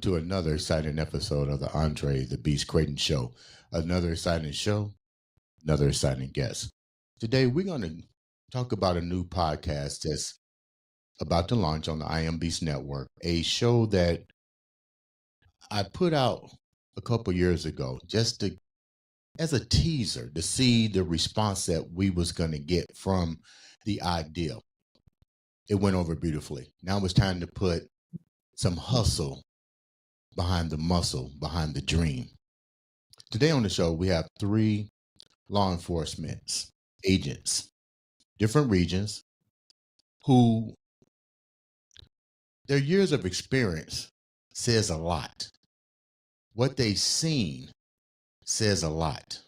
to another exciting episode of the Andre the Beast Crayton Show. Another exciting show, another exciting guest. Today, we're going to talk about a new podcast that's about to launch on the I Am Beast Network, a show that I put out a couple years ago just to, as a teaser to see the response that we was going to get from the idea. It went over beautifully. Now it's time to put some hustle behind the muscle, behind the dream. Today on the show, we have 3 law enforcement agents, different regions, who their years of experience says a lot. What they've seen says a lot.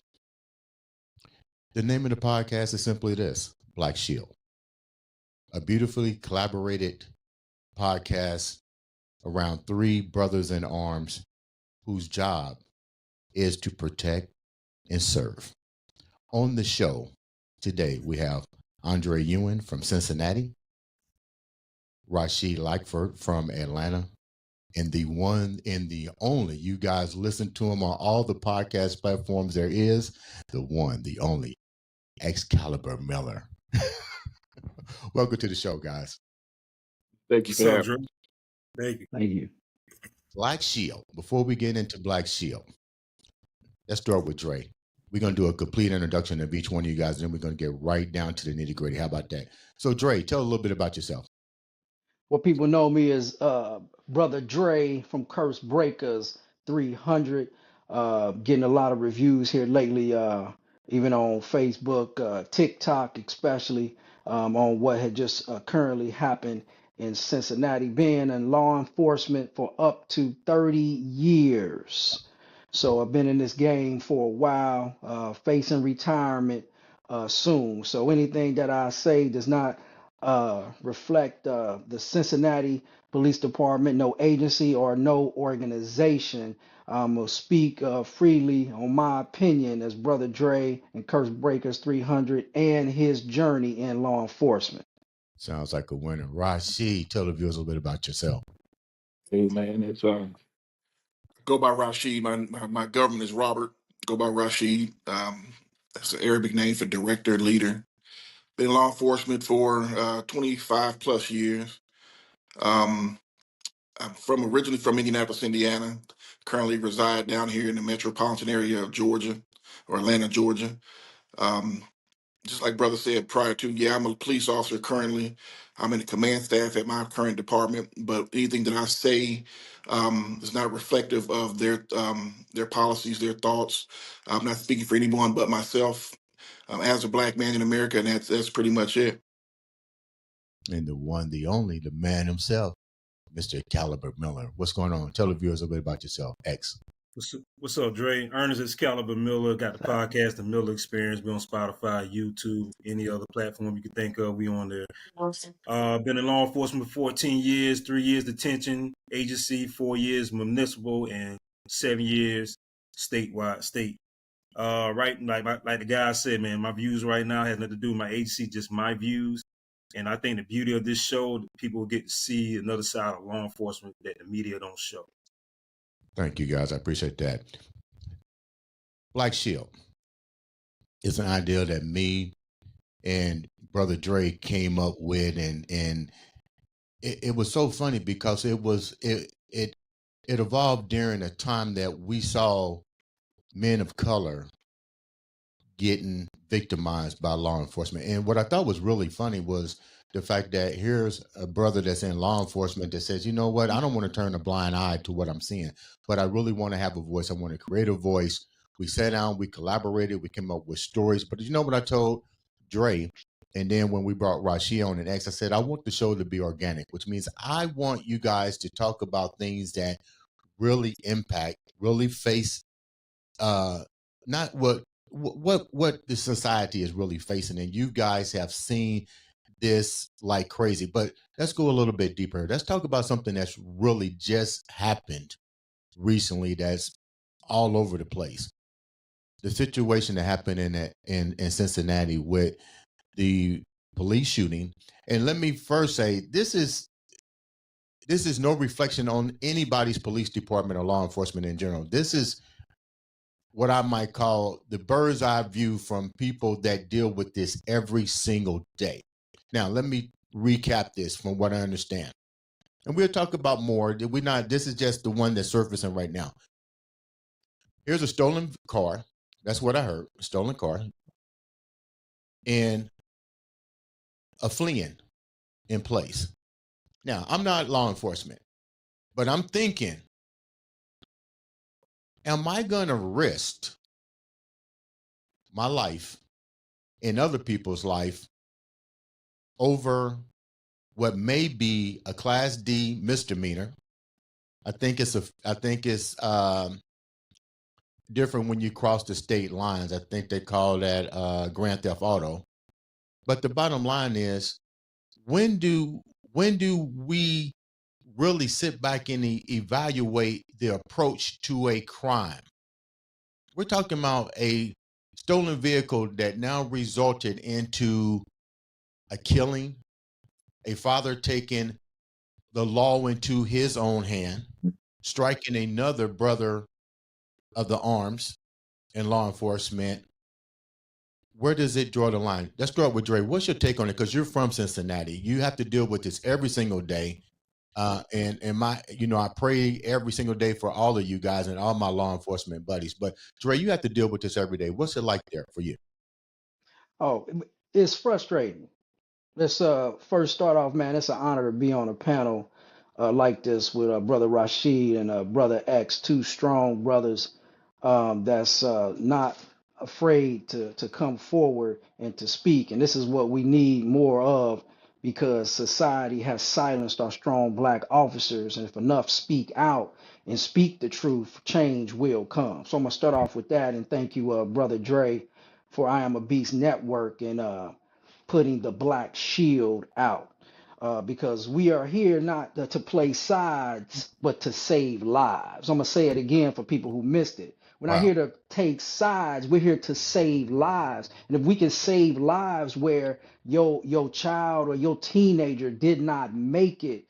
The name of the podcast is simply this, Black Shield, a beautifully collaborated podcast around 3 brothers in arms whose job is to protect and serve. On the show today, we have Andre Ewing from Cincinnati, Rasheed Lightford from Atlanta, and the one and the only, you guys listen to him on all the podcast platforms there is, the one, the only, Xcalibur Miller. Welcome to the show, guys. Thank you for that. Drew. Thank you. Thank you. Black Shield. Before we get into Black Shield, let's start with Dre. We're going to do a complete introduction of each one of you guys, and then we're going to get right down to the nitty gritty. How about that? So, Dre, tell a little bit about yourself. Well, people know me as Brother Dre from Curse Breakers 300. Getting a lot of reviews here lately, even on Facebook, TikTok, especially on what had just currently happened in Cincinnati. Being in law enforcement for up to 30 years. So I've been in this game for a while, facing retirement soon. So anything that I say does not reflect the Cincinnati Police Department, no agency or no organization. Will speak freely on my opinion as Brother Dre and Curse Breakers 300 and his journey in law enforcement. Sounds like a winner. Rasheed, tell the viewers a little bit about yourself. Hey, man, it's Go by Rasheed. My government is Robert. Go by Rasheed. That's an Arabic name for director, leader. Been in law enforcement for 25 plus years. I'm originally from Indianapolis, Indiana. Currently reside down here in the metropolitan area of Georgia, or Atlanta, Georgia. Just like brother said prior to, I'm a police officer currently. I'm in the command staff at my current department, but anything that I say is not reflective of their policies, their thoughts. I'm not speaking for anyone but myself as a Black man in America, and that's pretty much it. And the one, the only, the man himself, Mr. Xcalibur Miller. What's going on? Tell the viewers a bit about yourself, X. What's up, Dre? Ernest Xcalibur Miller. Got the podcast, The Miller Experience. We on Spotify, YouTube, any other platform you can think of. We on there. Been in law enforcement for 14 years, 3 years detention agency, 4 years municipal, and 7 years statewide. Right, like the guy said, man, my views right now has nothing to do with my agency, just my views. And I think the beauty of this show, people get to see another side of law enforcement that the media don't show. Thank you, guys. I appreciate that. Black Shield is an idea that me and Brother Dre came up with, and it was so funny because it evolved during a time that we saw men of color getting victimized by law enforcement. And what I thought was really funny was the fact that here's a brother that's in law enforcement that says, you know what, I don't want to turn a blind eye to what I'm seeing, but I really want to have a voice. I want to create a voice. We sat down, we collaborated, we came up with stories. But you know what I told Dre? And then when we brought Rasheed on and X, I said, I want the show to be organic, which means I want you guys to talk about things that really impact, really face, not what the society is really facing. And you guys have seen this like crazy, but let's go a little bit deeper. Let's talk about something that's really just happened recently that's all over the place. The situation that happened in Cincinnati with the police shooting. And let me first say, this is this is no reflection on anybody's police department or law enforcement in general. This is what I might call the bird's eye view from people that deal with this every single day. Now, let me recap this from what I understand. And we'll talk about more. This is just the one that's surfacing right now. Here's a stolen car. That's what I heard. A stolen car. And a fleeing in place. Now, I'm not law enforcement, but I'm thinking, am I going to risk my life and other people's life over what may be a Class D misdemeanor? I think it's different when you cross the state lines. I think they call that grand theft auto. But the bottom line is, when do we really sit back and evaluate the approach to a crime? We're talking about a stolen vehicle that now resulted into a killing, a father taking the law into his own hand, striking another brother of the arms in law enforcement. Where does it draw the line? Let's start with Dre. What's your take on it? Because you're from Cincinnati. You have to deal with this every single day. And I pray every single day for all of you guys and all my law enforcement buddies. But Dre, you have to deal with this every day. What's it like there for you? Oh, it's frustrating. Let's first start off, man. It's an honor to be on a panel like this with Brother Rasheed and Brother X, two strong brothers that's not afraid to come forward and to speak. And this is what we need more of, because society has silenced our strong black officers. And if enough speak out and speak the truth, change will come. So I'm going to start off with that. And thank you, Brother Dre, for I Am a Beast Network and putting the black shield out, because we are here not to play sides, but to save lives. I'm going to say it again for people who missed it. We're not here to take sides. We're here to save lives. And if we can save lives where your child or your teenager did not make it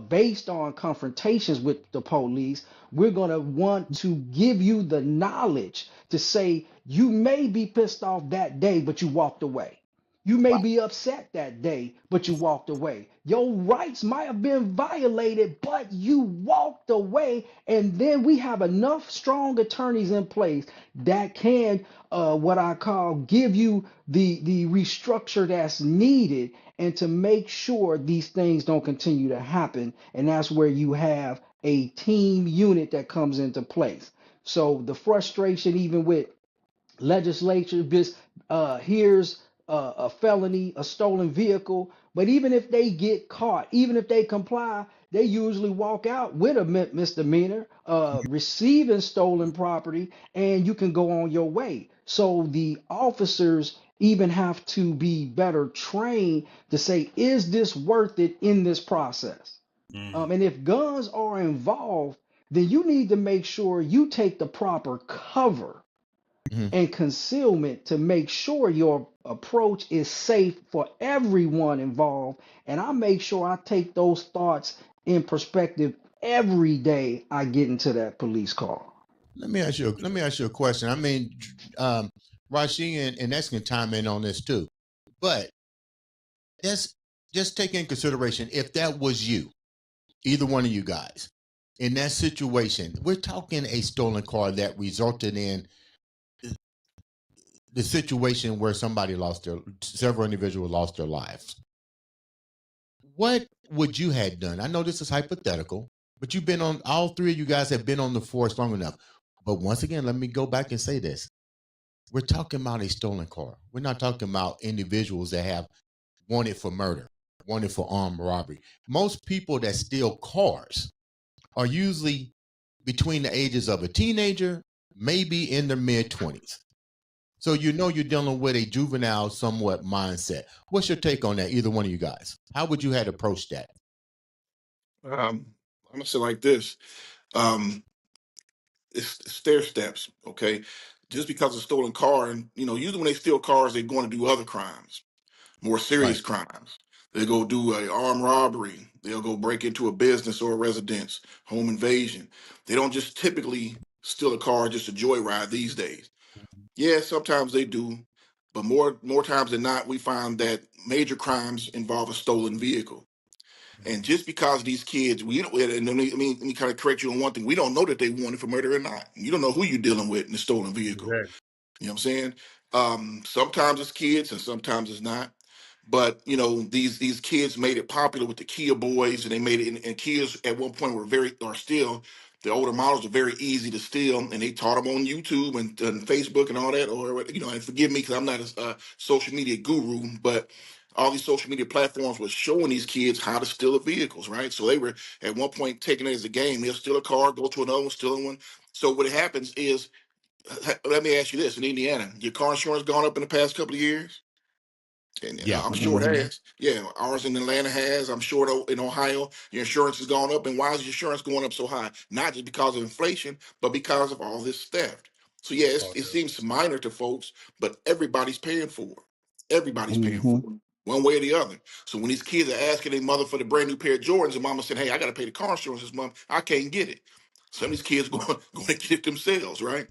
based on confrontations with the police, we're going to want to give you the knowledge to say you may be pissed off that day, but you walked away. You may be upset that day, but you walked away. Your rights might have been violated, but you walked away. And then we have enough strong attorneys in place that can, what I call, give you the restructure that's needed, and to make sure these things don't continue to happen. And that's where you have a team unit that comes into place. So the frustration, even with legislature, here's a felony, a stolen vehicle, but even if they get caught, even if they comply, they usually walk out with a misdemeanor, receiving stolen property, and you can go on your way. So the officers even have to be better trained to say, is this worth it in this process? And if guns are involved, then you need to make sure you take the proper cover and concealment to make sure your approach is safe for everyone involved. And I make sure I take those thoughts in perspective every day I get into that police car. Let me ask you a question. I mean, Rasheed and X can chime in on this too, but that's just take in consideration, if that was you, either one of you guys, in that situation, we're talking a stolen car that resulted in the situation where several individuals lost their lives. What would you have done? I know this is hypothetical, but all three of you guys have been on the force long enough. But once again, let me go back and say this. We're talking about a stolen car. We're not talking about individuals that have wanted for murder, wanted for armed robbery. Most people that steal cars are usually between the ages of a teenager, maybe in their mid-20s. So you're dealing with a juvenile somewhat mindset. What's your take on that, either one of you guys? How would you have approached that? I'm gonna say like this. It's stair steps, okay? Just because it's a stolen car, and usually when they steal cars, they're going to do other crimes, more serious crimes. They go do a armed robbery. They'll go break into a business or a residence, home invasion. They don't just typically steal a car just to joyride these days. Yeah, sometimes they do, but more times than not, we find that major crimes involve a stolen vehicle. And just because these kids, we don't, and let me kind of correct you on one thing: we don't know that they wanted for murder or not. You don't know who you're dealing with in a stolen vehicle. Exactly. You know what I'm saying? Sometimes it's kids and sometimes it's not. But these kids made it popular with the Kia boys, and they made it. And Kias at one point are still the older models are very easy to steal, and they taught them on YouTube and Facebook and all that. Or and forgive me because I'm not a social media guru, but all these social media platforms were showing these kids how to steal the vehicles, right? So they were at one point taking it as a game. They'll steal a car, go to another one, steal one. So what happens is, let me ask you this: in Indiana, your car insurance gone up in the past couple of years? And Yeah. I'm sure it has. Yeah, ours in Atlanta has. I'm sure in Ohio, your insurance has gone up. And why is your insurance going up so high? Not just because of inflation, but because of all this theft. So yeah, it seems minor to folks, but everybody's paying for it. Everybody's paying for it, one way or the other. So when these kids are asking their mother for the brand new pair of Jordans, and mama said, "Hey, I got to pay the car insurance this month. I can't get it." Some of these kids going to get it themselves, right?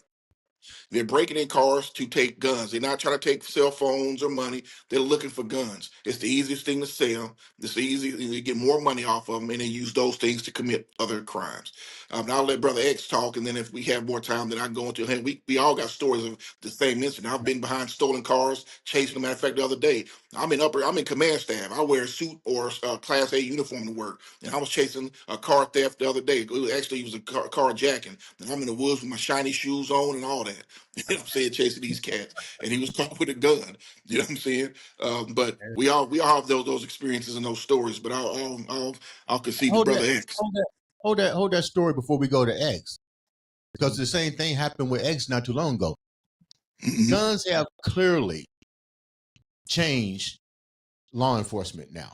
They're breaking in cars to take guns. They're not trying to take cell phones or money. They're looking for guns. It's the easiest thing to sell. It's easy to get more money off of them, and they use those things to commit other crimes. Now I'll let Brother X talk, and then if we have more time, then I can go into it. We all got stories of the same incident. I've been behind stolen cars, chasing them. Matter of fact, the other day, I'm in command staff. I wear a suit or a Class A uniform to work, and I was chasing a car theft the other day. It was a carjacking, and I'm in the woods with my shiny shoes on and all that. You know what I'm saying? Chasing these cats, and he was caught with a gun. You know what I'm saying? But we all have those experiences and those stories. But I'll concede to Brother X. Hold that story before we go to X, because the same thing happened with X not too long ago. Guns have clearly changed law enforcement now.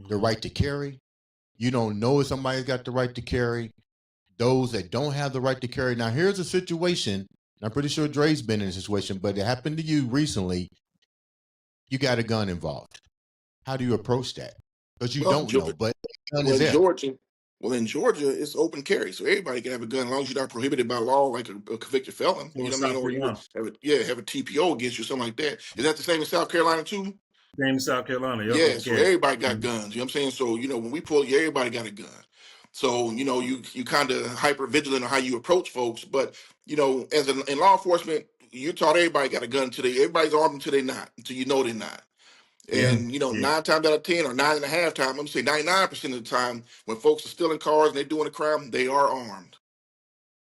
The right to carry. You don't know if somebody's got the right to carry. Those that don't have the right to carry. Now, here's a situation. I'm pretty sure Dre's been in a situation, but it happened to you recently. You got a gun involved. How do you approach that? Because you don't know, but the gun is there. In Georgia, it's open carry, so everybody can have a gun as long as you're not prohibited by law, like a convicted felon. You know what I mean? Or you have a TPO against you, something like that. Is that the same in South Carolina too? Same in South Carolina. Yeah, so everybody got guns. You know what I'm saying? So when we pull, everybody got a gun. So you kind of hyper vigilant on how you approach folks, but as in law enforcement, you're taught everybody got a gun until everybody's armed until they're not, until you know they're not. And 9 times out of 10, or 9.5 times, I'm gonna say 99% of the time, when folks are stealing cars and they're doing a crime, they are armed.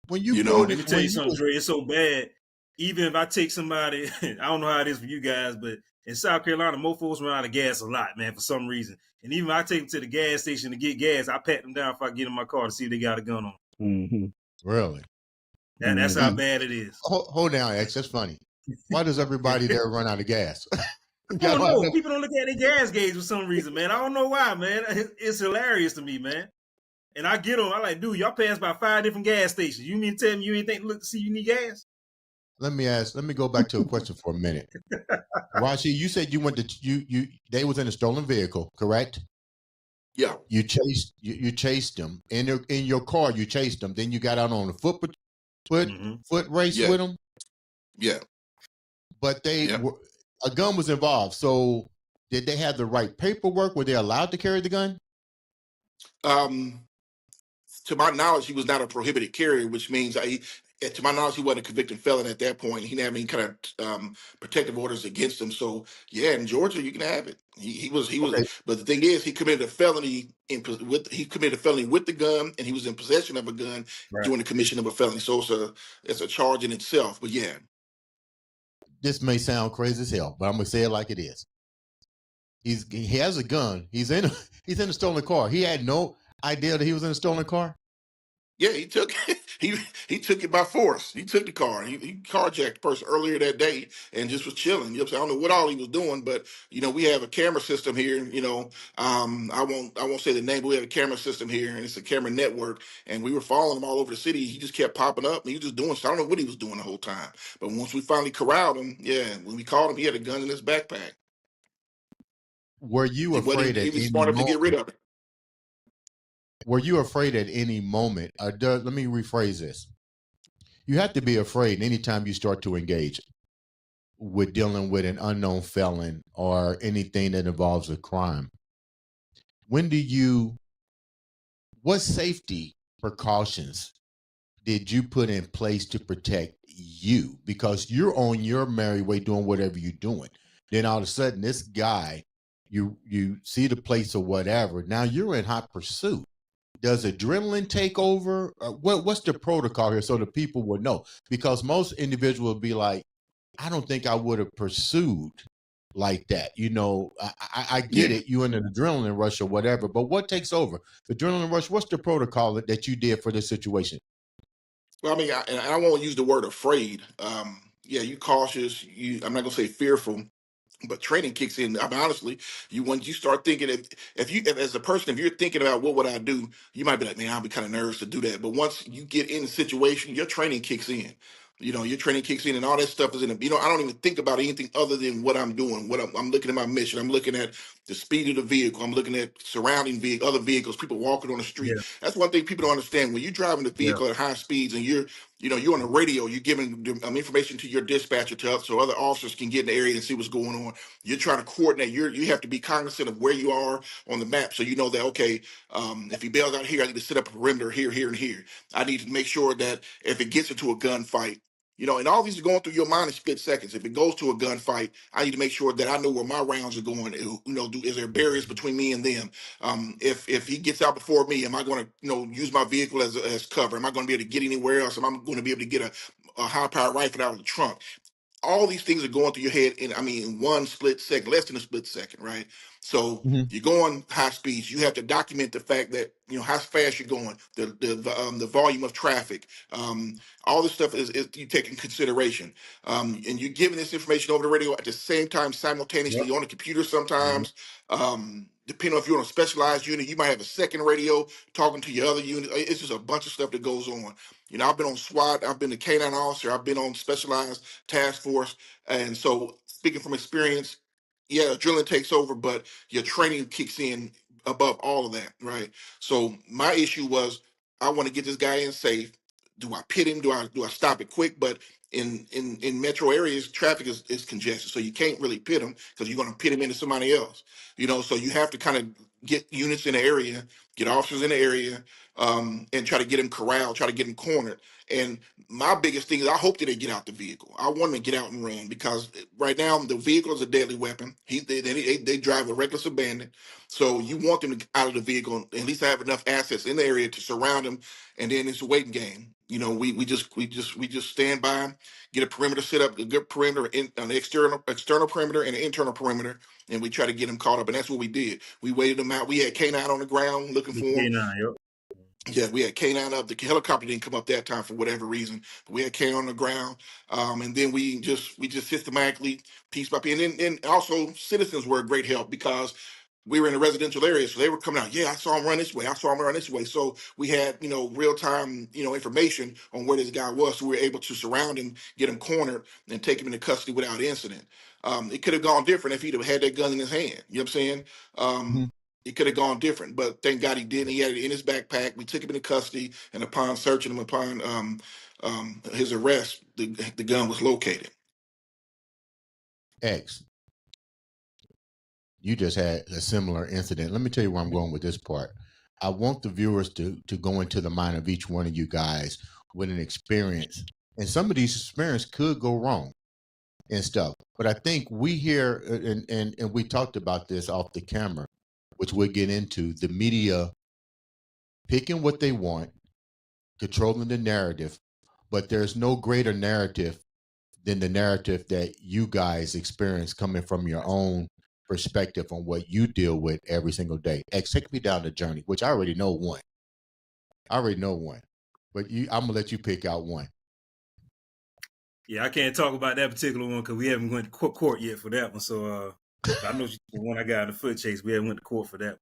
When you let me tell you something, Dre, it's so bad. Even if I take somebody, I don't know how it is for you guys, but in South Carolina, most folks run out of gas a lot, man, for some reason. And even if I take them to the gas station to get gas, I pat them down if I get in my car to see if they got a gun on. Really? That's how bad it is. Hold down, X. That's funny. Why does everybody there run out of gas? I don't know. People don't look at their gas gauge for some reason, man. I don't know why, man. It's hilarious to me, man. And I get on. I like, dude, y'all pass by 5 different gas stations. You mean to tell me you ain't think look to see you need gas? Let me go back to a question for a minute. Rasheed, you said you went to they was in a stolen vehicle, correct? Yeah. You chased them in your car. You chased them. Then you got out on a foot race with them. Yeah. But a gun was involved. So did they have the right paperwork? Were they allowed to carry the gun? To my knowledge, he was not a prohibited carrier, which means to my knowledge, he wasn't a convicted felon at that point. He didn't have any kind of protective orders against him. So yeah, in Georgia, you can have it. He was. Okay. But the thing is, he committed a felony with the gun, and he was in possession of a gun during the commission of a felony. So it's a charge in itself. But yeah, this may sound crazy as hell, but I'm gonna say it like it is. He has a gun. He's in a stolen car. He had no idea that he was in a stolen car. Yeah, he took he took it by force. He took the car. He carjacked the person earlier that day and just was chilling. You know what I'm saying? I don't know what all he was doing, but we have a camera system here. I won't say the name, but we have a camera system here, and it's a camera network. And we were following him all over the city. He just kept popping up, and he was just doing stuff. I don't know what he was doing the whole time. But once we finally corralled him, when we called him, he had a gun in his backpack. Were you afraid that he was smart enough to get rid of it? were you afraid at any moment? Let me rephrase this. You have to be afraid anytime you start to engage with dealing with an unknown felon or anything that involves a crime. What safety precautions did you put in place to protect you? Because you're on your merry way doing whatever you're doing. Then all of a sudden, this guy, you see the place or whatever. Now you're in hot pursuit. Does adrenaline take over? What's the protocol here so the people would know? Because most individuals would be like, I don't think I would have pursued like that. I get it. You in an adrenaline rush or whatever, but what takes over? The adrenaline rush, what's the protocol that you did for this situation? Well, I mean, I won't use the word afraid. Yeah, you cautious. I'm not gonna say fearful, but training kicks in. I mean, honestly, once you start thinking, if as a person, if you're thinking about what would I do, you might be like, man, I'll be kind of nervous to do that. But once you get in the situation, your training kicks in. Your training kicks in, and all that stuff is in it. I don't even think about anything other than what I'm doing. What I'm looking at my mission. I'm looking at the speed of the vehicle. I'm looking at surrounding other vehicles, people walking on the street. Yeah. That's one thing people don't understand. When you're driving the vehicle at high speeds and you're on the radio, you're giving information to your dispatcher so other officers can get in the area and see what's going on. You're trying to coordinate. You have to be cognizant of where you are on the map, so you know that okay, if he bails out here, I need to set up a perimeter here, here, and here. I need to make sure that if it gets into a gunfight, and all these are going through your mind in split seconds. If it goes to a gunfight, I need to make sure that I know where my rounds are going. Is there barriers between me and them? If he gets out before me, am I going to use my vehicle as cover? Am I going to be able to get anywhere else? Am I going to be able to get a high powered rifle out of the trunk? All these things are going through your head in one split second, less than a split second, right? So you're going high speeds. You have to document the fact that how fast you're going, the volume of traffic, all this stuff is you take in consideration, and you're giving this information over the radio at the same time simultaneously on the computer sometimes. Depending on if you're on a specialized unit, you might have a second radio talking to your other unit. It's just a bunch of stuff that goes on. I've been on SWAT, I've been a K9 officer, I've been on specialized task force, and so speaking from experience, yeah, adrenaline takes over, but your training kicks in above all of that, right? So my issue was I want to get this guy in safe. Do I pit him? Do I stop it quick? But in metro areas, traffic is congested, so you can't really pit him because you're going to pit him into somebody else. So you have to kind of get units in the area, get officers in the area, and try to get him corralled, try to get him cornered. And my biggest thing is I hope that they get out the vehicle. I want them to get out and run because right now the vehicle is a deadly weapon. They drive with reckless abandon. So you want them to get out of the vehicle and at least have enough assets in the area to surround them. And then it's a waiting game. We just stand by, get a perimeter set up, a good perimeter, an external perimeter and an internal perimeter, and we try to get them caught up. And that's what we did. We waited them out. We had K9 on the ground looking for them. K9, Yeah, we had K9 up. The helicopter didn't come up that time for whatever reason. But we had K on the ground, and then we just systematically piece by piece. And then also citizens were a great help because we were in a residential area, so they were coming out. Yeah, I saw him run this way. I saw him run this way. So we had real time information on where this guy was. So we were able to surround him, get him cornered, and take him into custody without incident. It could have gone different if he'd have had that gun in his hand. You know what I'm saying? It could have gone different, but thank God he didn't. He had it in his backpack. We took him into custody, and upon searching him, upon his arrest, the gun was located. X, you just had a similar incident. Let me tell you where I'm going with this part. I want the viewers to go into the mind of each one of you guys with an experience, and some of these experiences could go wrong and stuff. But I think we here, and we talked about this off the camera, which we'll get into, the media picking what they want, controlling the narrative, but there's no greater narrative than the narrative that you guys experience coming from your own perspective on what you deal with every single day. X, take me down the journey, which I already know one. But I'm gonna let you pick out one. Yeah, I can't talk about that particular one because we haven't went to court yet for that one. So I know the one I got in the foot chase, we haven't went to court for that.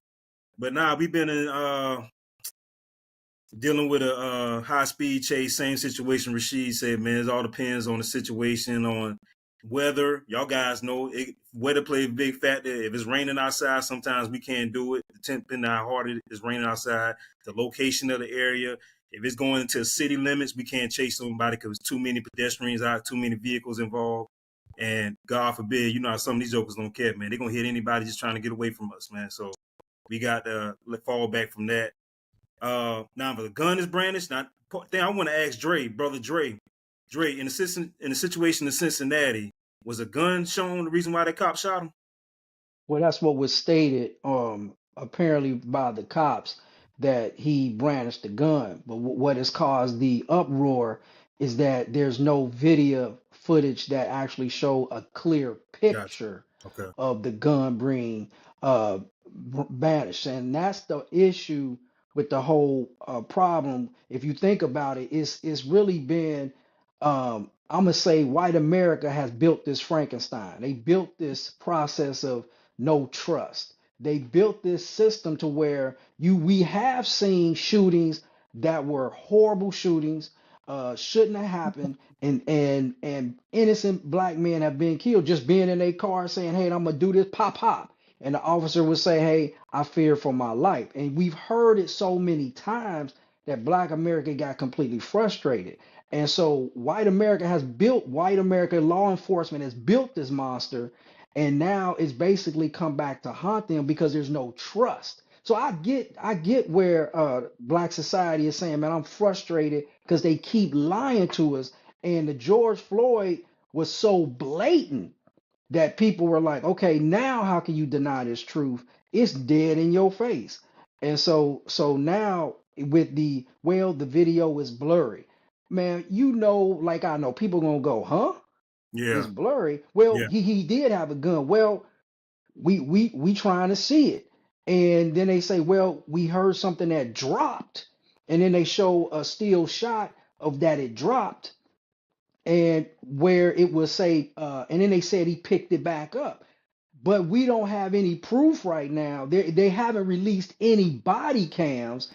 But now we've been in dealing with a high speed chase, same situation. Rasheed said, man, it all depends on the situation, on weather, y'all guys know weather plays a big factor. If it's raining outside, sometimes we can't do it. Depending on how hard it is raining outside, the location of the area. If it's going into city limits, we can't chase somebody because too many pedestrians out, too many vehicles involved. And God forbid, you know how some of these jokers don't care, man. They're going to hit anybody just trying to get away from us, man. So we got to fall back from that. Now, if the gun is brandished, I want to ask brother Dre, in the situation in Cincinnati, was a gun shown the reason why the cop shot him? Well, that's what was stated, apparently by the cops, that he brandished the gun. But what has caused the uproar is that there's no video footage that actually show a clear Gotcha. picture Okay. of the gun being banished, and that's the issue with the whole problem. If you think about it, it's really been I'm gonna say white America has built this Frankenstein. They built this process of no trust. They built this system to where we have seen shootings that were horrible shootings, shouldn't have happened, and innocent black men have been killed just being in a car saying, "Hey, I'm gonna do this," pop pop, and the officer would say, "Hey, I fear for my life." And we've heard it so many times that black America got completely frustrated. And so white America law enforcement has built this monster, and now it's basically come back to haunt them because there's no trust. So I get where black society is saying, man, I'm frustrated because they keep lying to us. And the George Floyd was so blatant that people were like, okay, now how can you deny this truth? It's dead in your face. And so now with the video is blurry. Man, like I know, people gonna go, huh? Yeah. It's blurry. Well, Yeah. he did have a gun. Well, we trying to see it. And then they say, well, we heard something that dropped. And then they show a still shot of that it dropped, and where it was say, and then they said he picked it back up. But we don't have any proof right now. They haven't released any body cams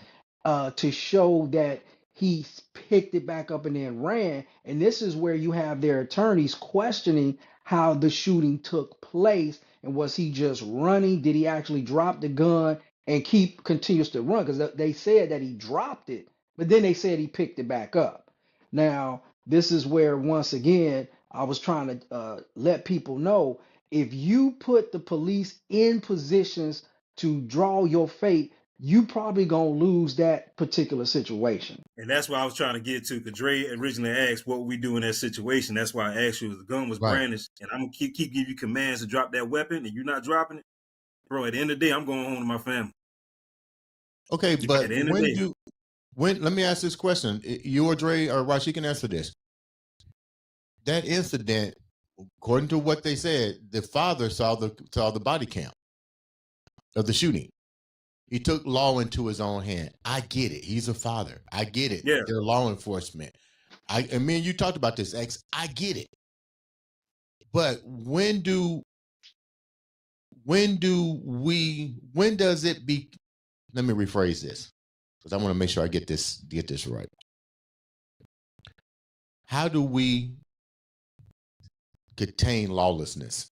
to show that he picked it back up and then ran. And this is where you have their attorneys questioning how the shooting took place. And was he just running? Did he actually drop the gun and continues to run? Because they said that he dropped it, but then they said he picked it back up. Now, this is where, once again, I was trying to let people know, if you put the police in positions to draw your fate, you probably gonna lose that particular situation. And that's why I was trying to get to, because Dre originally asked what we do in that situation. That's why I asked you if the gun was brandished, and I'm gonna keep giving you commands to drop that weapon, and you're not dropping it, bro. At the end of the day, I'm going home to my family. Okay, but let me ask this question. You or Dre or Rasheed can answer this. That incident, according to what they said, the father saw the body cam of the shooting. He took law into his own hand. I get it. He's a father. I get it. Yeah. They're law enforcement. And me and you talked about this, X. I get it. But when does it be? Let me rephrase this, because I want to make sure I get this right. How do we contain lawlessness?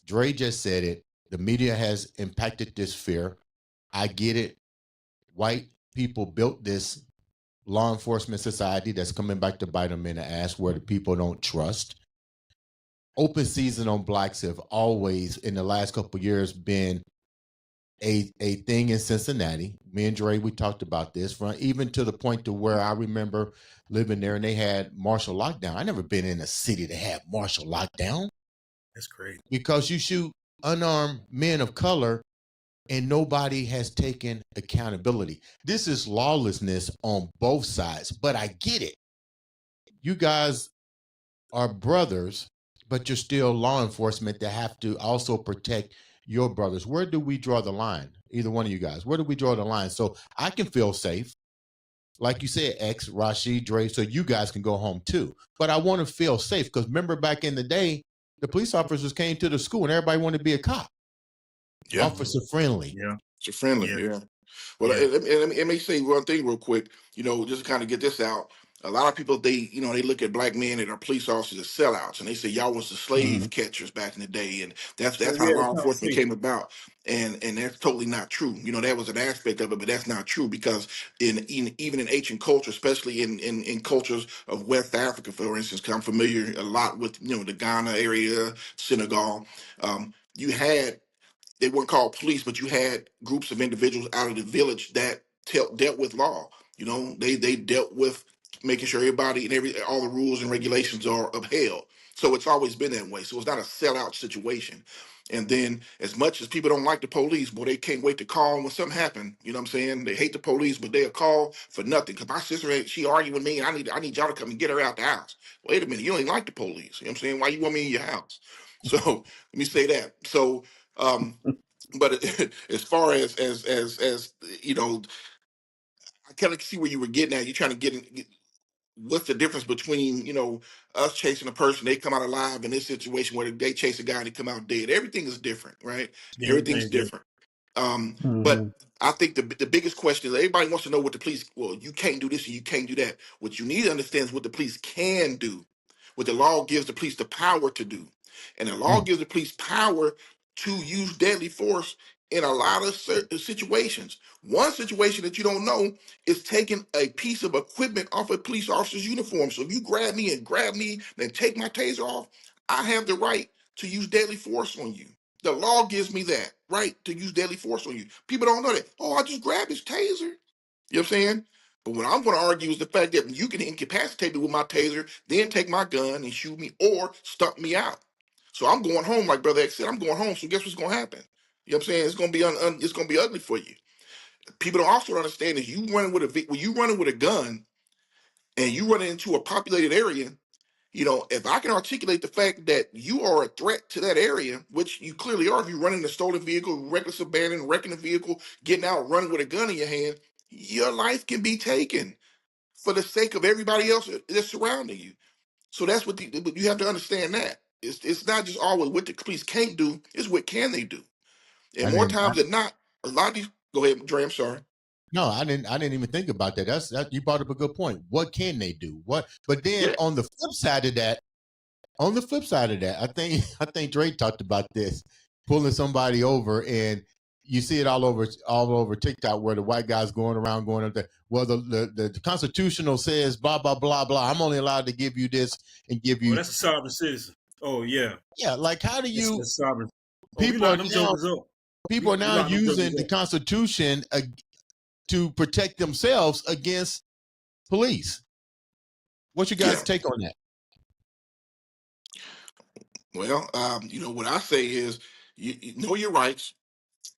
Dre just said it. The media has impacted this fear. I get it. White people built this law enforcement society that's coming back to bite them in the ass, where the people don't trust. Open season on blacks have always, in the last couple of years, been a thing in Cincinnati. Me and Dre, we talked about this, even to the point to where I remember living there and they had martial lockdown. I never been in a city that had martial lockdown. That's crazy. Because you shoot unarmed men of color and nobody has taken accountability. This is lawlessness on both sides, but I get it. You guys are brothers, but you're still law enforcement that have to also protect your brothers. Where do we draw the line? Either one of you guys, where do we draw the line? So I can feel safe, like you said, X, Rasheed, Dre, so you guys can go home too. But I want to feel safe, because remember back in the day, the police officers came to the school and everybody wanted to be a cop. Yeah. Officer friendly. Yeah. Officer friendly. Yeah. Well, let me say one thing real quick, just to kind of get this out. a lot of people, they look at black men that are police officers as sellouts, and they say y'all was the slave catchers back in the day, and that's Oh, how we had a law enforcement conversation. came about, and that's totally not true. That was an aspect of it, but that's not true, because even in ancient culture, especially in cultures of West Africa, for instance, 'cause I'm familiar a lot with the Ghana area, Senegal. You had, they weren't called police, but you had groups of individuals out of the village that dealt with law. They dealt with making sure everybody and all the rules and regulations are upheld. So it's always been that way. So it's not a sellout situation. And then, as much as people don't like the police, boy, they can't wait to call when something happen. You know what I'm saying? They hate the police, but they'll call for nothing. Cause my sister, she arguing with me, and I need y'all to come and get her out the house. Wait a minute, you don't even like the police. You know what I'm saying? Why you want me in your house? So let me say that. So but as far as I kind of see where you were getting at. You're trying to what's the difference between us chasing a person, they come out alive, in this situation where they chase a guy and they come out dead. Everything is different, right? Yeah, Everything's everything's different. different. But I think the biggest question is, everybody wants to know what the police. Well, you can't do this and you can't do that. What you need to understand is what the police can do, what the law gives the police the power to do, and the law gives the police power to use deadly force in a lot of situations. One situation that you don't know is taking a piece of equipment off a police officer's uniform. So if you grab me and take my taser off, I have the right to use deadly force on you. The law gives me that right to use deadly force on you. People don't know that. Oh, I just grabbed his taser. You know what I'm saying? But what I'm going to argue is the fact that you can incapacitate me with my taser, then take my gun and shoot me or stump me out. So I'm going home, like Brother X said. I'm going home. So guess what's going to happen? You know what I'm saying? It's going to be it's going to be ugly for you. People don't also understand is when you running with a gun and you running into a populated area. If I can articulate the fact that you are a threat to that area, which you clearly are, if you're running a stolen vehicle, reckless abandon, wrecking a vehicle, getting out, running with a gun in your hand, your life can be taken for the sake of everybody else that's surrounding you. So that's what you have to understand that. It's not just always what the police can't do, it's what can they do. And more times than not, a lot of these, go ahead, Dre, I'm sorry. No, I didn't even think about that. That you brought up a good point. What can they do? But then on the flip side of that, I think Dre talked about this, pulling somebody over, and you see it all over TikTok where the white guy's going around going up there. Well, the constitutional says blah blah blah blah. I'm only allowed to give you this and give you. Oh, that's a sovereign citizen. Oh yeah. Yeah, like how do you? It's sovereign. People are now using the Constitution to protect themselves against police. What's your guys' take on that? Well, what I say is you know your rights.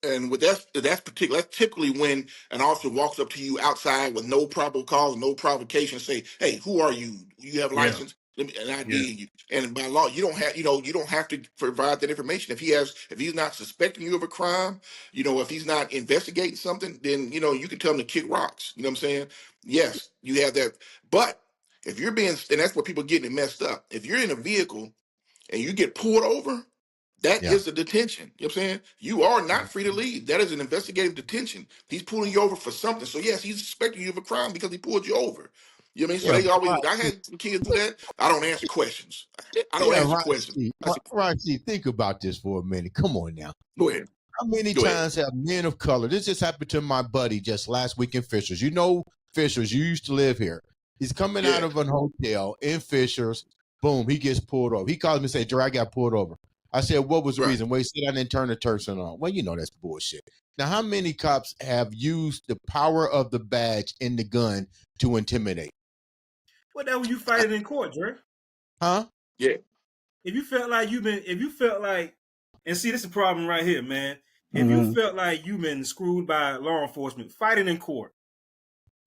And with that's typically when an officer walks up to you outside with no probable cause, no provocation, say, "Hey, who are you? You have a license? Let me an ID you." And by law, you don't have to provide that information. If he's not suspecting you of a crime, if he's not investigating something, then you can tell him to kick rocks. You know what I'm saying? Yes, you have that. But if you're and that's where people getting it messed up. If you're in a vehicle and you get pulled over, that is a detention. You know what I'm saying? You are not free to leave. That is an investigative detention. He's pulling you over for something. So yes, he's suspecting you of a crime because he pulled you over. You know what I mean? So they always, I had some kids do that. I don't answer questions. I don't answer questions. Rasheed, think about this for a minute. Come on now. Go ahead. How many times have men of color? This just happened to my buddy just last week in Fishers. Fishers, you used to live here. He's coming out of an hotel in Fishers. Boom, he gets pulled over. He calls me and says, "Dre, I got pulled over." I said, "What was the reason?" Well, he said, "I didn't turn the Turkson on." Well, that's bullshit. Now, how many cops have used the power of the badge and the gun to intimidate? Well, that when you fight it in court, Dre. Huh? Yeah. If you felt like and see, this is a problem right here, man. If you felt like you've been screwed by law enforcement, fighting in court.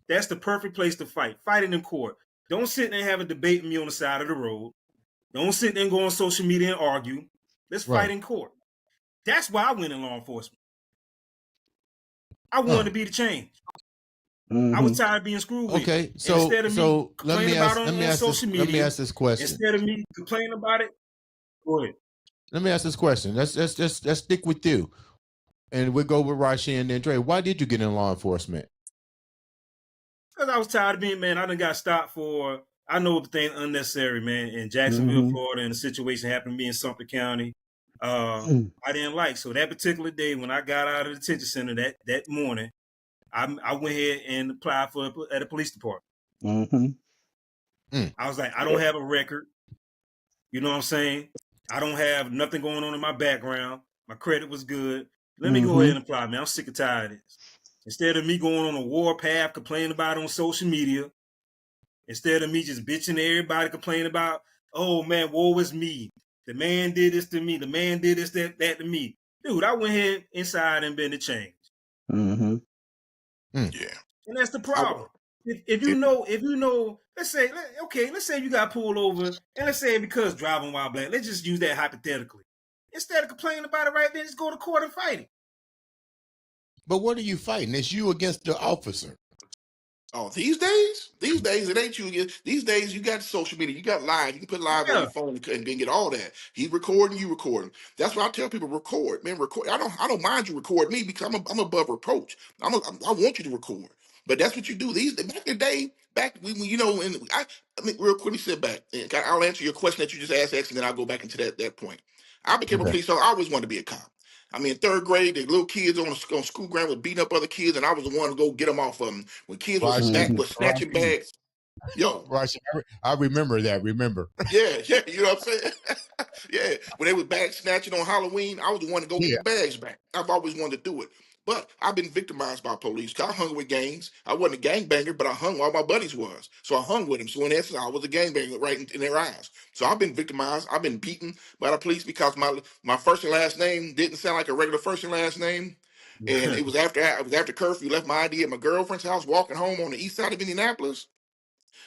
That's the perfect place to fight. Fighting in court. Don't sit there and have a debate with me on the side of the road. Don't sit there and go on social media and argue. Let's fight in court. That's why I went in law enforcement. I wanted to be the change. I was tired of being screwed with. Okay, so let me ask this question. Instead of me complaining about it, go ahead. Let me ask this question. Let's stick with you, and we'll go with Rasheed and then Dre. Why did you get in law enforcement? Because I was tired of being, man, I done got stopped for, I know the thing unnecessary, man, in Jacksonville, Mm-hmm. Florida, and the situation happened to me in Sumter County. Mm-hmm. I didn't like. So that particular day when I got out of the detention center that morning, I went ahead and applied for at a police department. Mm-hmm. I was like, I don't have a record. You know what I'm saying? I don't have nothing going on in my background. My credit was good. Let me go ahead and apply, man. I'm sick and tired of this. Instead of me going on a war path, complaining about it on social media, instead of me just bitching to everybody, complaining about, oh man, woe is me. The man did this to me. The man did this, that to me. Dude, I went here inside and been the change. Mm-hmm. Yeah. And that's the I, problem. If you know, let's say you got pulled over, and let's say because driving while black, let's just use that hypothetically. Instead of complaining about it right then, just go to court and fight it. But what are you fighting? It's you against the officer. Oh, these days it ain't you. These days you got social media, you got live. You can put live on Yeah. your phone and get all that. He's recording, you recording. That's why I tell people record, man. Record. I don't mind you record me because I'm above reproach. I want you to record, but that's what you do. Back in the day, back when you know, and I mean, real quick, let me sit back. And I'll answer your question that you just asked, and then I'll go back into that point. I became a Okay. police officer. I always wanted to be a cop. I mean, in third grade, the little kids on school ground was beating up other kids, and I was the one to go get them off of them. When kids was Rasheed, was snatching bags, yo, Rasheed, I remember that. Remember? yeah, you know what I'm saying? Yeah, when they was bag snatching on Halloween, I was the one to go get Yeah. the bags back. I've always wanted to do it. But I've been victimized by police. 'Cause I hung with gangs. I wasn't a gangbanger, but I hung while my buddies was. So I hung with them. So in essence, I was a gangbanger right in their eyes. So I've been victimized. I've been beaten by the police because my first and last name didn't sound like a regular first and last name. And it was after curfew. Left my ID at my girlfriend's house, walking home on the east side of Indianapolis.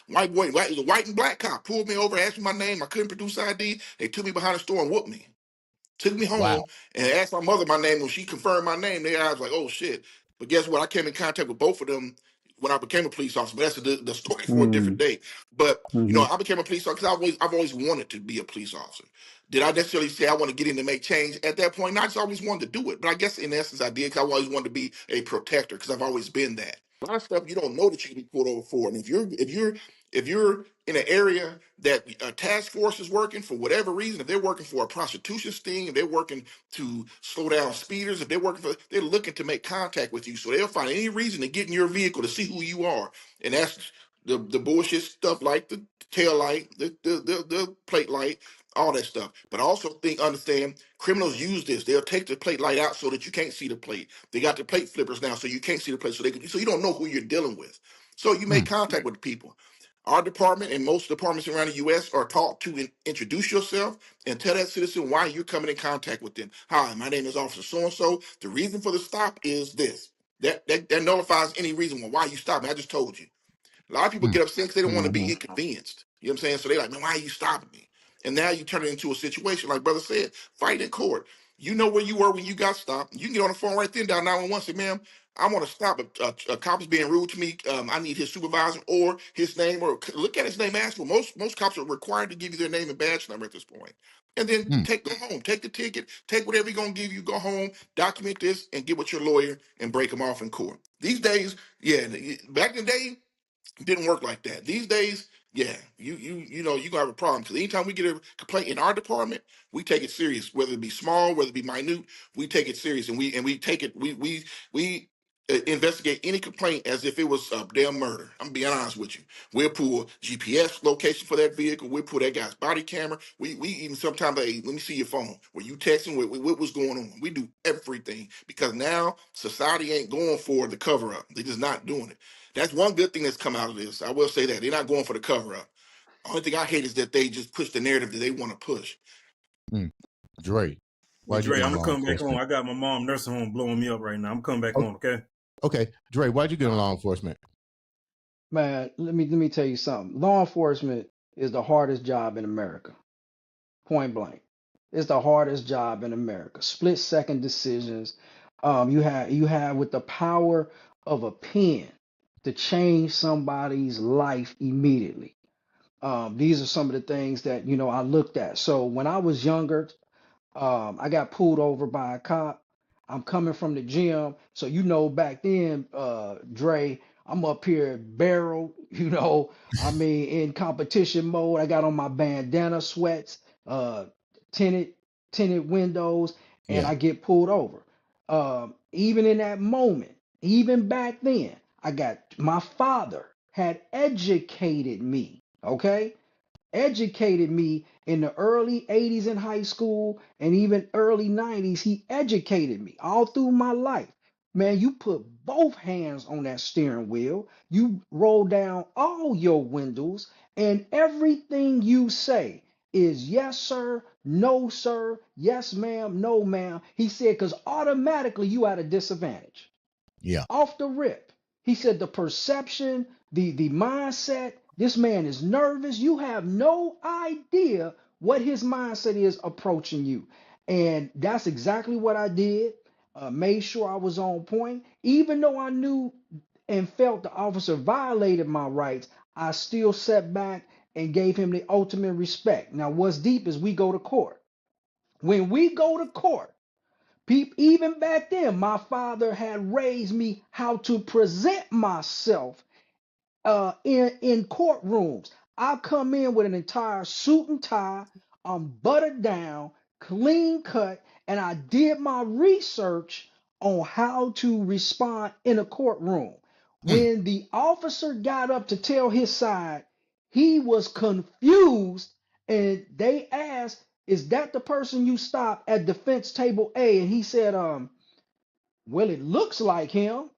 It was a white and black cop pulled me over, asked me my name. I couldn't produce ID. They took me behind the store and whooped me. Took me Wow. home and asked my mother my name. When she confirmed my name, their eyes like, oh shit. But guess what? I came in contact with both of them when I became a police officer. But that's the story for a different day. But you know, Mm-hmm. I became a police officer because I've always wanted to be a police officer. Did I necessarily say I want to get in to make change at that point? No, I just always wanted to do it. But I guess in essence I did because I always wanted to be a protector because I've always been that. A lot of stuff you don't know that you can be pulled over for. And if you're in an area that a task force is working for whatever reason, if they're working for a prostitution sting, if they're working to slow down speeders, if they're looking to make contact with you, so they'll find any reason to get in your vehicle to see who you are, and that's the bullshit stuff like the tail light, the plate light, all that stuff. But I also understand criminals use this. They'll take the plate light out so that you can't see the plate. They got the plate flippers now, so you can't see the plate, so you don't know who you're dealing with. So you make contact with the people. Our department and most departments around the U.S. are taught to introduce yourself and tell that citizen why you're coming in contact with them. Hi, my name is Officer So-and-so. The reason for the stop is this. That nullifies any reason why you stopped me. I just told you. A lot of people get upset because they don't want to be Mm-hmm. inconvenienced. You know what I'm saying? So they're like, man, why are you stopping me? And now you turn it into a situation, like brother said, fight in court. You know where you were when you got stopped. You can get on the phone right then, down 911, say, ma'am, I want to stop. A cop is being rude to me. I need his supervisor or his name, or look at his name, ask for. Most cops are required to give you their name and badge number at this point. And then go home, take the ticket, take whatever he's going to give you, go home, document this, and get with your lawyer and break them off in court. These days, yeah, back in the day, didn't work like that. These days, yeah, you know, you're gonna have a problem because anytime we get a complaint in our department, we take it serious, whether it be small, whether it be minute, we take it serious, and we take it, we investigate any complaint as if it was a damn murder. I'm being honest with you. We'll pull GPS location for that vehicle. We'll pull that guy's body camera. We even sometimes, hey, let me see your phone. Were you texting? What was going on? We do everything because now society ain't going for the cover up. They're just not doing it. That's one good thing that's come out of this. I will say that they're not going for the cover up. Only thing I hate is that they just push the narrative that they want to push. Dre, Hey, why'd you Dre, get I'm in gonna law come back home. enforcement? I got my mom nursing home blowing me up right now. I'm coming back Oh, on, okay? okay, Dre, why'd you get in law enforcement? Man, let me tell you something. Law enforcement is the hardest job in America. Point blank. It's the hardest job in America. Split second decisions. You have with the power of a pen to change somebody's life immediately. These are some of the things that I looked at. So when I was younger, I got pulled over by a cop. I'm coming from the gym, so back then, Dre, I'm up here barrel, I mean, in competition mode. I got on my bandana sweats, uh, tinted tinted windows, and Yeah. I get pulled over. Even in that moment, even back then, my father had educated me. Okay, educated me in the early 80s in high school and even early 90s. He educated me all through my life. Man, you put both hands on that steering wheel, you roll down all your windows, and everything you say is yes, sir, no, sir, yes, ma'am, no, ma'am. He said, because automatically you at a disadvantage Yeah. off the rip. He said the perception, the mindset, this man is nervous. You have no idea what his mindset is approaching you. And that's exactly what I did. Made sure I was on point. Even though I knew and felt the officer violated my rights, I still sat back and gave him the ultimate respect. Now, what's deep is we go to court. When we go to court, even back then, my father had raised me how to present myself in courtrooms. I come in with an entire suit and tie. I'm buttered down, clean cut, and I did my research on how to respond in a courtroom. Mm. When the officer got up to tell his side, he was confused, and they asked, "Is that the person you stopped at defense table A?" And he said, "Well, it looks like him."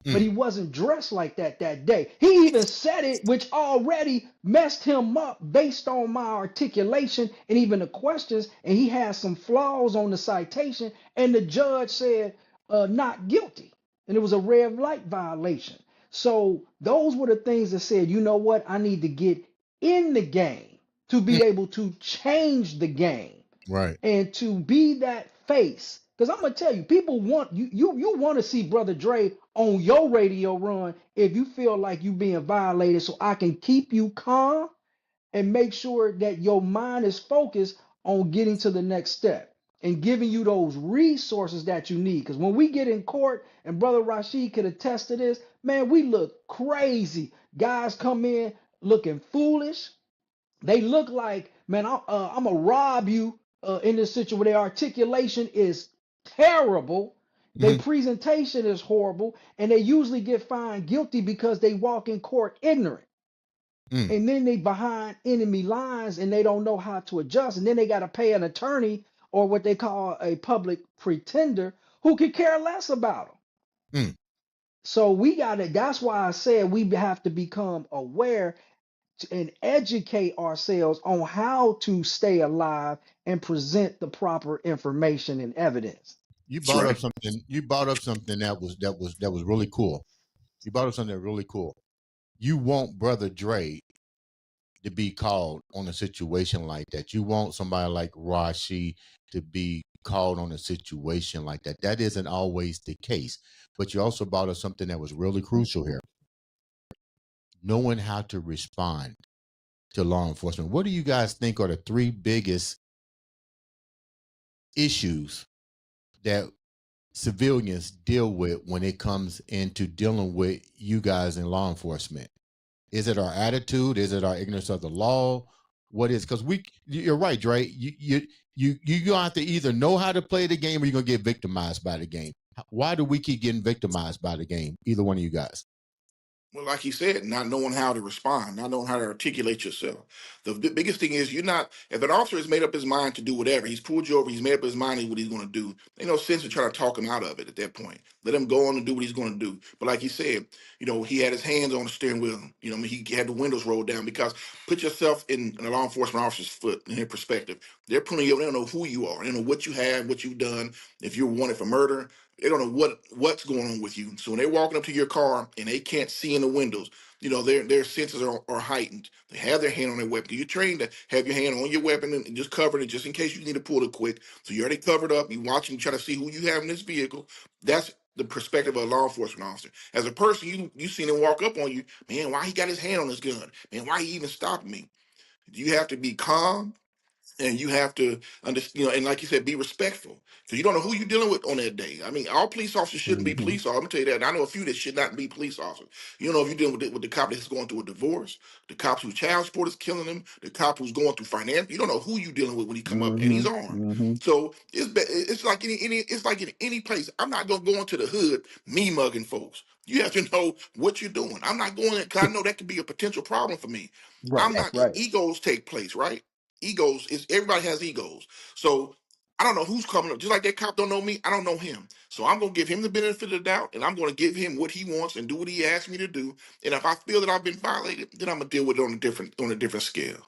But Mm. he wasn't dressed like that day. He even said it, which already messed him up based on my articulation and even the questions. And he had some flaws on the citation. And the judge said, not guilty. And it was a red light violation. So those were the things that said, you know what? I need to get in the game to Mm. be able to change the game Right. and to be that face. Because I'm gonna tell you, people want you want to see Brother Dre on your radio run if you feel like you being violated, so I can keep you calm and make sure that your mind is focused on getting to the next step and giving you those resources that you need. Because when we get in court, and Brother Rasheed could attest to this, man, we look crazy. Guys come in looking foolish. They look like, man, I'm gonna rob you in this situation where their articulation is terrible, their Mm. presentation is horrible, and they usually get found guilty because they walk in court ignorant. Mm. And then they behind enemy lines and they don't know how to adjust. And then they got to pay an attorney or what they call a public pretender who could care less about them. Mm. So we got to, that's why I said we have to become aware and educate ourselves on how to stay alive and present the proper information and evidence. You That's brought up right. something. You brought up something that was really cool. You brought up something really cool. You want Brother Dre to be called on a situation like that. You want somebody like Rashi to be called on a situation like that. That isn't always the case. But you also brought up something that was really crucial here. Knowing how to respond to law enforcement. What do you guys think are the three biggest issues that civilians deal with when it comes into dealing with you guys in law enforcement? Is it our attitude? Is it our ignorance of the law? What is, because you're right, Dre. You gonna have to either know how to play the game or you're gonna get victimized by the game. Why do we keep getting victimized by the game? Either one of you guys. Well, like he said, not knowing how to respond, not knowing how to articulate yourself. The biggest thing is if an officer has made up his mind to do whatever, he's pulled you over, he's made up his mind what he's going to do. Ain't no sense in trying to talk him out of it at that point. Let him go on and do what he's going to do. But like he said, he had his hands on the steering wheel. He had the windows rolled down because put yourself in a law enforcement officer's foot in their perspective. They're pulling you over. They don't know who you are. They don't know what you have, what you've done. If you're wanted for murder, they don't know what's going on with you. So when they're walking up to your car and they can't see in the windows, their senses are heightened. They have their hand on their weapon. You're trained to have your hand on your weapon and just cover it just in case you need to pull it quick. So you're already covered up. You watching, try to see who you have in this vehicle. That's the perspective of a law enforcement officer. As a person, you seen him walk up on you, man. Why he got his hand on his gun? Man, why he even stopped me? You have to be calm. And you have to understand, and like you said, be respectful, because you don't know who you're dealing with on that day. I mean, all police officers shouldn't be police officers. I'm gonna tell you that. And I know a few that should not be police officers. You know, if you're dealing with the cop that's going through a divorce, the cop whose child support is killing him, the cop who's going through finance. You don't know who you're dealing with when he come up and he's armed. So it's like it's like in any place. I'm not gonna go into the hood me mugging folks. You have to know what you're doing. I'm not going there because I know that could be a potential problem for me. Right. I'm not. Egos take place, right? Egos is everybody has egos. So I don't know who's coming up. Just like that cop don't know me, I don't know him. So I'm gonna give him the benefit of the doubt, and I'm gonna give him what he wants and do what he asked me to do. And if I feel that I've been violated, then I'm gonna deal with it on a different scale.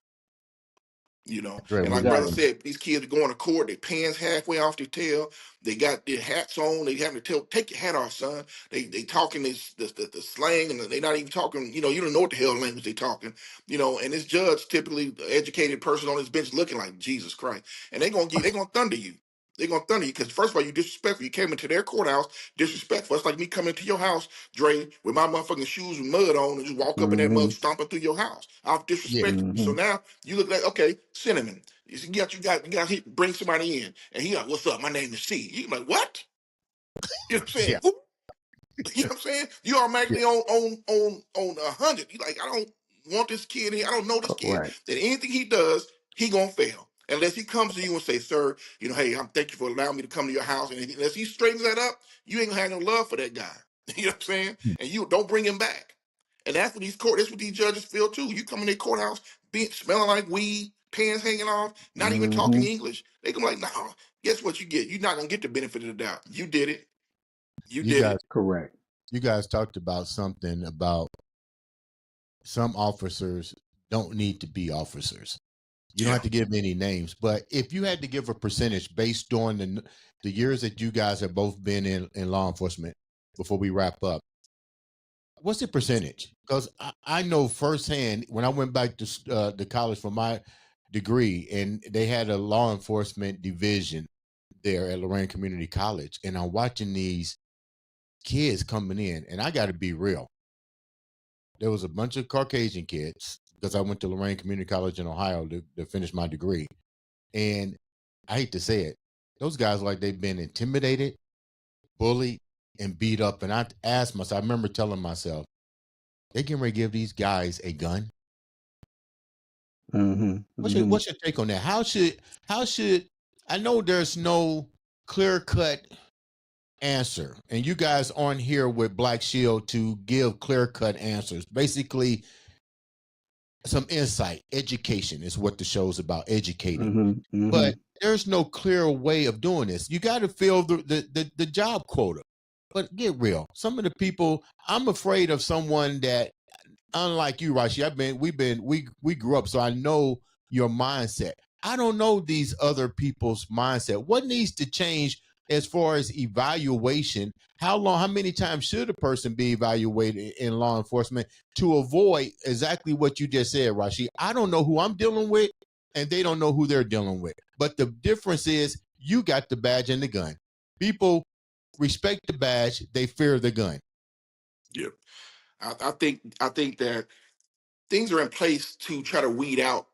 You know, Dre, and we like brother Exactly. said, these kids are going to court, their pants halfway off their tail, they got their hats on, they having to tell, take your hat off, son. They talking this the slang, and they not even talking, you know, you don't know what the hell language they talking, you know, and this judge, typically the educated person on his bench, looking like Jesus Christ. And they gonna thunder you. They're gonna thunder you because first of all, you disrespectful. You came into their courthouse disrespectful. It's like me coming to your house, Dre, with my motherfucking shoes with mud on, and just walk up in that mud stomping through your house. I've yeah, disrespected you. So now you look like, okay, cinnamon. You got bring somebody in, and he like, what's up? My name is C. You like, what? You know what I'm saying? yeah, Who? You know what I'm saying? You yeah. automatically on 100. You like, I don't want this kid here. I don't know this kid. Correct. That anything he does, he gonna fail. Unless he comes to you and say, sir, you know, hey, I'm thank you for allowing me to come to your house. And unless he straightens that up, you ain't gonna have no love for that guy. You know what I'm saying? And you don't bring him back. And that's what these judges feel too. You come in their courthouse, smelling like weed, pants hanging off, not even talking English. They come like, no, guess what you get? You're not gonna get the benefit of the doubt. You did it. You You did guys, it. Correct. you guys talked about something about some officers don't need to be officers. You don't Yeah. have to give any names, but if you had to give a percentage based on the years that you guys have both been in law enforcement, before we wrap up, what's the percentage? Because I know firsthand when I went back to college for my degree, and they had a law enforcement division there at Lorraine Community College, and I'm watching these kids coming in, and I got to be real. There was a bunch of Caucasian kids because I went to Lorraine Community College in Ohio to finish my degree, and I hate to say it, those guys like they've been intimidated, bullied, and beat up. And I asked myself, I remember telling myself, they getting ready to give these guys a gun. What's your take on that? How should I know there's no clear cut answer, and you guys aren't here with Black Shield to give clear cut answers. Basically, some insight, education is what the show's about, educating. But there's no clear way of doing this. You got to fill the job quota. But get real. Some of the people, I'm afraid of someone that, unlike you, Rasheed, we grew up, so I know your mindset. I don't know these other people's mindset. What needs to change as far as evaluation? How many times should a person be evaluated in law enforcement to avoid exactly what you just said, Rasheed? I don't know who I'm dealing with, and they don't know who they're dealing with. But the difference is you got the badge and the gun. People respect the badge, they fear the gun. Yeah. I think that things are in place to try to weed out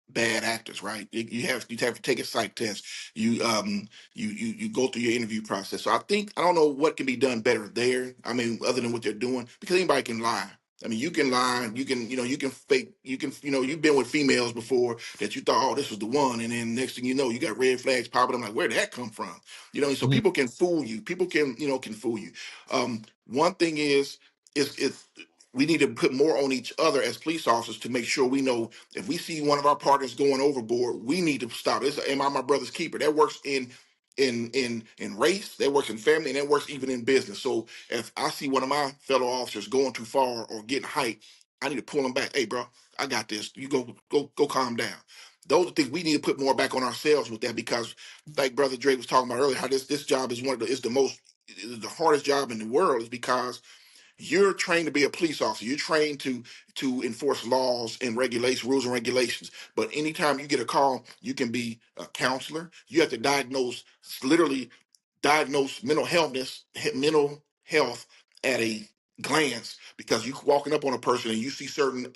bad actors, right? You have to take a psych test. You go through your interview process. So I don't know what can be done better there. I mean, other than what they're doing, because anybody can lie. I mean, you can lie, you can fake, you've been with females before that you thought, oh, this was the one, and then next thing you know, you got red flags popping. I'm like, where did that come from? So people can fool you. People can fool you. One thing is we need to put more on each other as police officers to make sure we know if we see one of our partners going overboard, we need to stop. Am I my brother's keeper? That works in race, that works in family, and that works even in business. So if I see one of my fellow officers going too far or getting hyped, I need to pull them back. Hey, bro, I got this. You go calm down. Those are things we need to put more back on ourselves with that, because like Brother Drake was talking about earlier, how this job is the hardest job in the world, is because you're trained to be a police officer. You're trained to enforce laws and regulations, rules and regulations. But anytime you get a call, you can be a counselor. You have to literally diagnose mental health at a glance, because you walking up on a person and you see certain,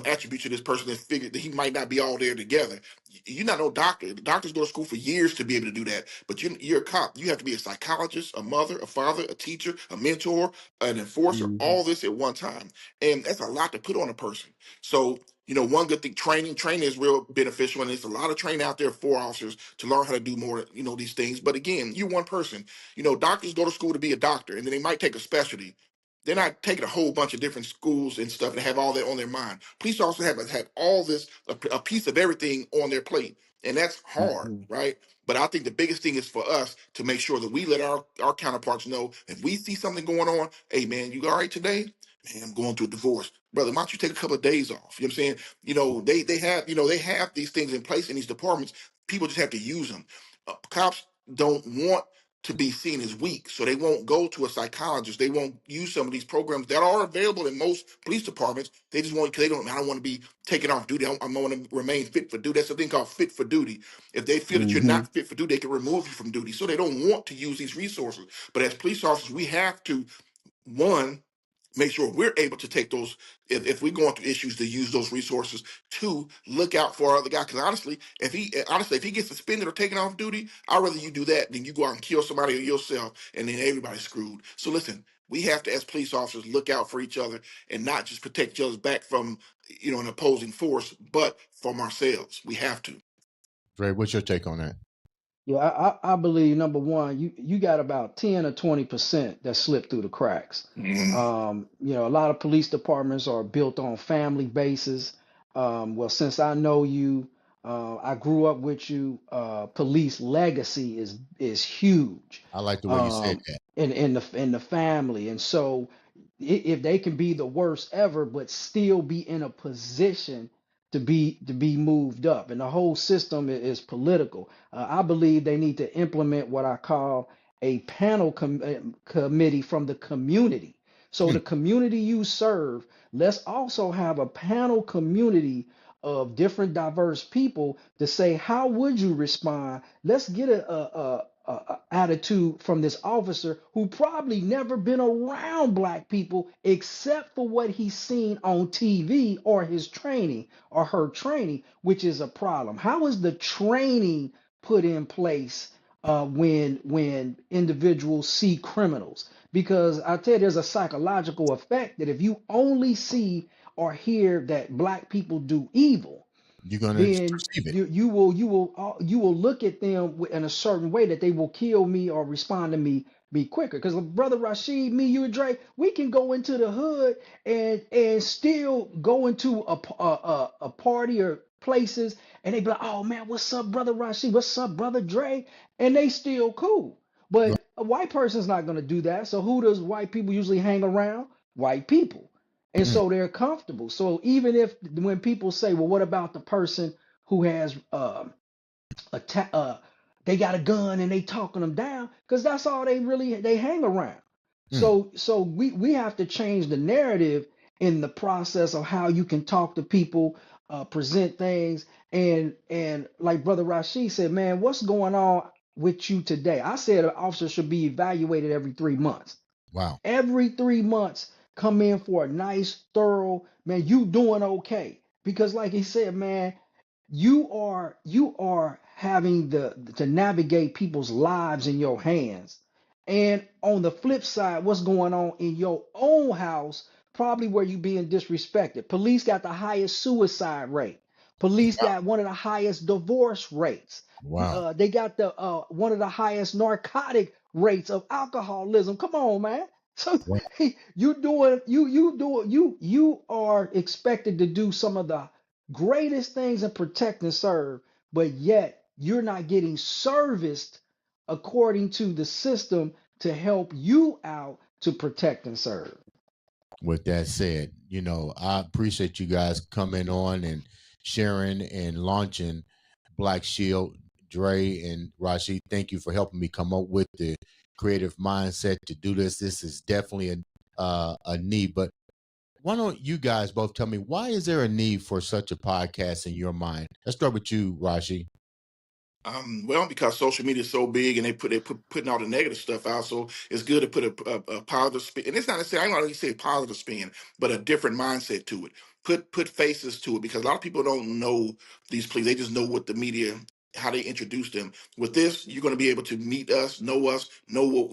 attributes of this person that figure that he might not be all there together. You're not no doctor. The doctors go to school for years to be able to do that. But you're a cop. You have to be a psychologist, a mother, a father, a teacher, a mentor, an enforcer, all this at one time. And that's a lot to put on a person. So, one good thing, training is real beneficial. And there's a lot of training out there for officers to learn how to do more, these things. But again, you're one person. Doctors go to school to be a doctor, and then they might take a specialty. They're not taking a whole bunch of different schools and stuff and have all that on their mind. Police also have all this, a piece of everything on their plate. And that's hard, right? But I think the biggest thing is for us to make sure that we let our counterparts know if we see something going on, hey man, you all right today? Man, I'm going through a divorce. Brother, why don't you take a couple of days off? You know what I'm saying? They have these things in place in these departments. People just have to use them. Cops don't want to be seen as weak, so they won't go to a psychologist. They won't use some of these programs that are available in most police departments. They just want, because I don't want to be taken off duty. I want to remain fit for duty. That's a thing called fit for duty. If they feel that you're not fit for duty, they can remove you from duty. So they don't want to use these resources. But as police officers, we have to, one, make sure we're able to take those, if we're going through issues, to use those resources. Two, look out for our other guy, because honestly, if he gets suspended or taken off duty, I'd rather you do that than you go out and kill somebody or yourself, and then everybody's screwed. So listen, we have to, as police officers, look out for each other and not just protect each other's back from an opposing force, but from ourselves. We have to. Dre, what's your take on that? Yeah, I believe number one, you got about 10 or 20% that slip through the cracks. A lot of police departments are built on family bases. Well, since I know you, I grew up with you. Police legacy is huge. I like the way you said that. In the family, and so if they can be the worst ever, but still be in a position to be moved up, and the whole system is political. I believe they need to implement what I call a panel committee from the community. So the community you serve, let's also have a panel community of different diverse people to say, how would you respond? Let's get a attitude from this officer who probably never been around black people except for what he's seen on TV or his training or her training, which is a problem. How is the training put in place when individuals see criminals? Because I tell you, there's a psychological effect that if you only see or hear that black people do evil, you're going to then perceive it. you will look at them in a certain way that they will kill me or respond to me be quicker. Because brother Rasheed, me, you, and Dre, we can go into the hood and still go into a party or places, and they be like, oh man, what's up, brother Rasheed? What's up, brother Dre? And they still cool. Right. But a white person's not gonna do that. So who does white people usually hang around? White people. And so they're comfortable. So even if when people say, well, what about the person who has they got a gun and they talking them down, because that's all they hang around. So we have to change the narrative in the process of how you can talk to people, present things, and like brother Rashid said, man, what's going on with you today? I said an officer should be evaluated every 3 months. Wow. Every 3 months, come in for a nice, thorough, man, you doing okay. Because like he said, man, you are having to navigate people's lives in your hands. And on the flip side, what's going on in your own house, probably where you being disrespected. Police got the highest suicide rate. Police got one of the highest divorce rates. Wow. They got the one of the highest narcotic rates of alcoholism. Come on, man. So Wow. you are expected to do some of the greatest things in protect and serve, but yet you're not getting serviced according to the system to help you out to protect and serve. With that said, I appreciate you guys coming on and sharing and launching Black Shield. Dre and Rasheed, thank you for helping me come up with the creative mindset to do this. This is definitely a need. But why don't you guys both tell me, why is there a need for such a podcast in your mind? Let's start with you, Rasheed. Well, because social media is so big and they putting all the negative stuff out, so it's good to put a positive spin. And it's not necessarily, I don't really say a positive spin, but a different mindset to it. Put faces to it, because a lot of people don't know these police. They just know what the media, how they introduce them. With this, you're going to be able to meet us, know what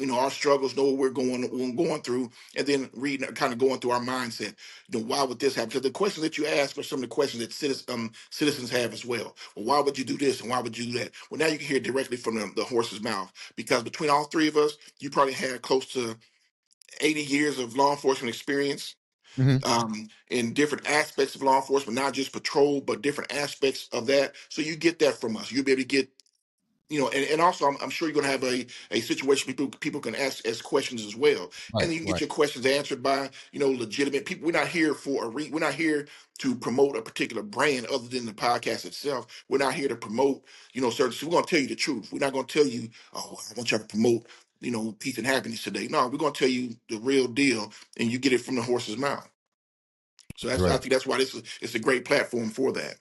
our struggles, know what we're going through, and then reading, kind of going through our mindset. Why would this happen? Because the questions that you ask are some of the questions that citizens have as well. Well, why would you do this and why would you do that? Well, now you can hear directly from the horse's mouth, because between all three of us, you probably had close to 80 years of law enforcement experience, in different aspects of law enforcement, not just patrol, but different aspects of that. So you get that from us. You'll be able to get, and also I'm sure you're going to have a situation people can ask questions as well, Right, and then you can right. get your questions answered by legitimate people. We're not here we're not here to promote a particular brand other than the podcast itself. We're not here to promote certain. So we're going to tell you the truth. We're not going to tell you, oh, I want y'all to promote peace and happiness today. No, we're going to tell you the real deal, and you get it from the horse's mouth. So I Dre, think that's why it's a great platform for that.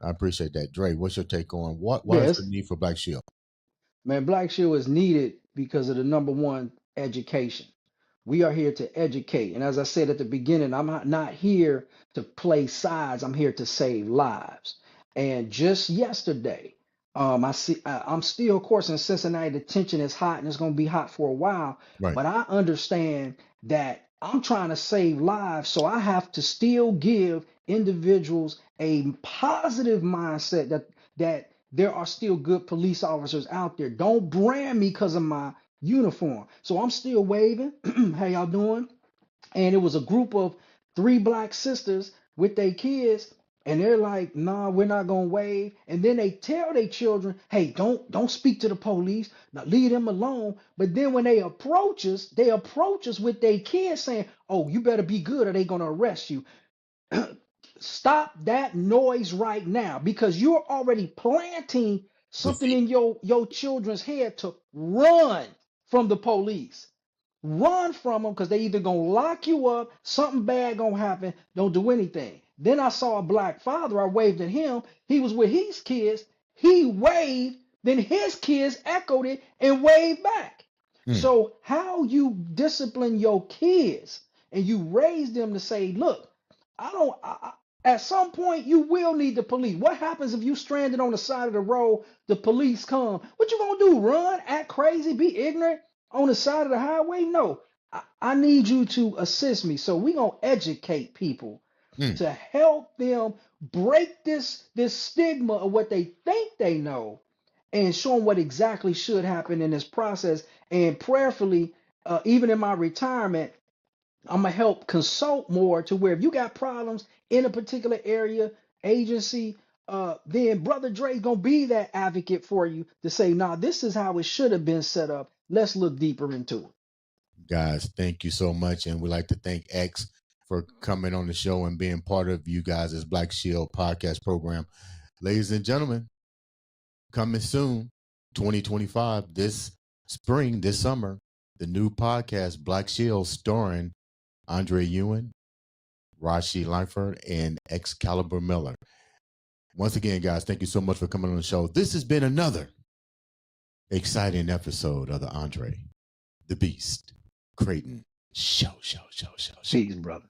I appreciate that. Dre, what's your take on why is Yes, the need for Black Shield? man, Black Shield is needed because of the number one, education. We are here to educate. And as I said at the beginning, I'm not here to play sides. I'm here to save lives. And just yesterday, I'm still, of course, in Cincinnati. The tension is hot and it's going to be hot for a while. Right. But I understand that I'm trying to save lives. So I have to still give individuals a positive mindset that there are still good police officers out there. Don't brand me because of my uniform. So I'm still waving. How y'all doing? And it was a group of three black sisters with their kids, and they're like, "Nah, we're not gonna wave." And then they tell their children, "Hey, don't speak to the police. Now leave them alone." But then when they approach us with their kids saying, "Oh, you better be good, or they gonna arrest you." Stop that noise right now, because you're already planting The something fear. in your children's head to run from the police. Run from them, because they either gonna lock you up, something bad gonna happen, don't do anything. Then I saw a black father, I waved at him, he was with his kids, he waved, then his kids echoed it and waved back. Mm. So how you discipline your kids and you raise them to say, look, I don't. At some point, you will need the police. What happens if you stranded on the side of the road? The police come. What you gonna do? Run? Act crazy? Be ignorant on the side of the highway? No. I need you to assist me. So we gonna educate people Mm. to help them break this stigma of what they think they know, and show them what exactly should happen in this process. And prayerfully, even in my retirement, I'm gonna help consult more to where if you got problems in a particular area, agency, then Brother Dre gonna be that advocate for you to say, nah, this is how it should have been set up. Let's look deeper into it. Guys, thank you so much. And we'd like to thank X for coming on the show and being part of you guys' Black Shield podcast program. Ladies and gentlemen, coming soon, 2025, this spring, this summer, the new podcast, Black Shield, starring Andre Ewing, Rasheed, Lightford, and Xcalibur Miller. Once again, guys, thank you so much for coming on the show. This has been another exciting episode of the Andre, the Beast, Crayton Show. Peace, brother.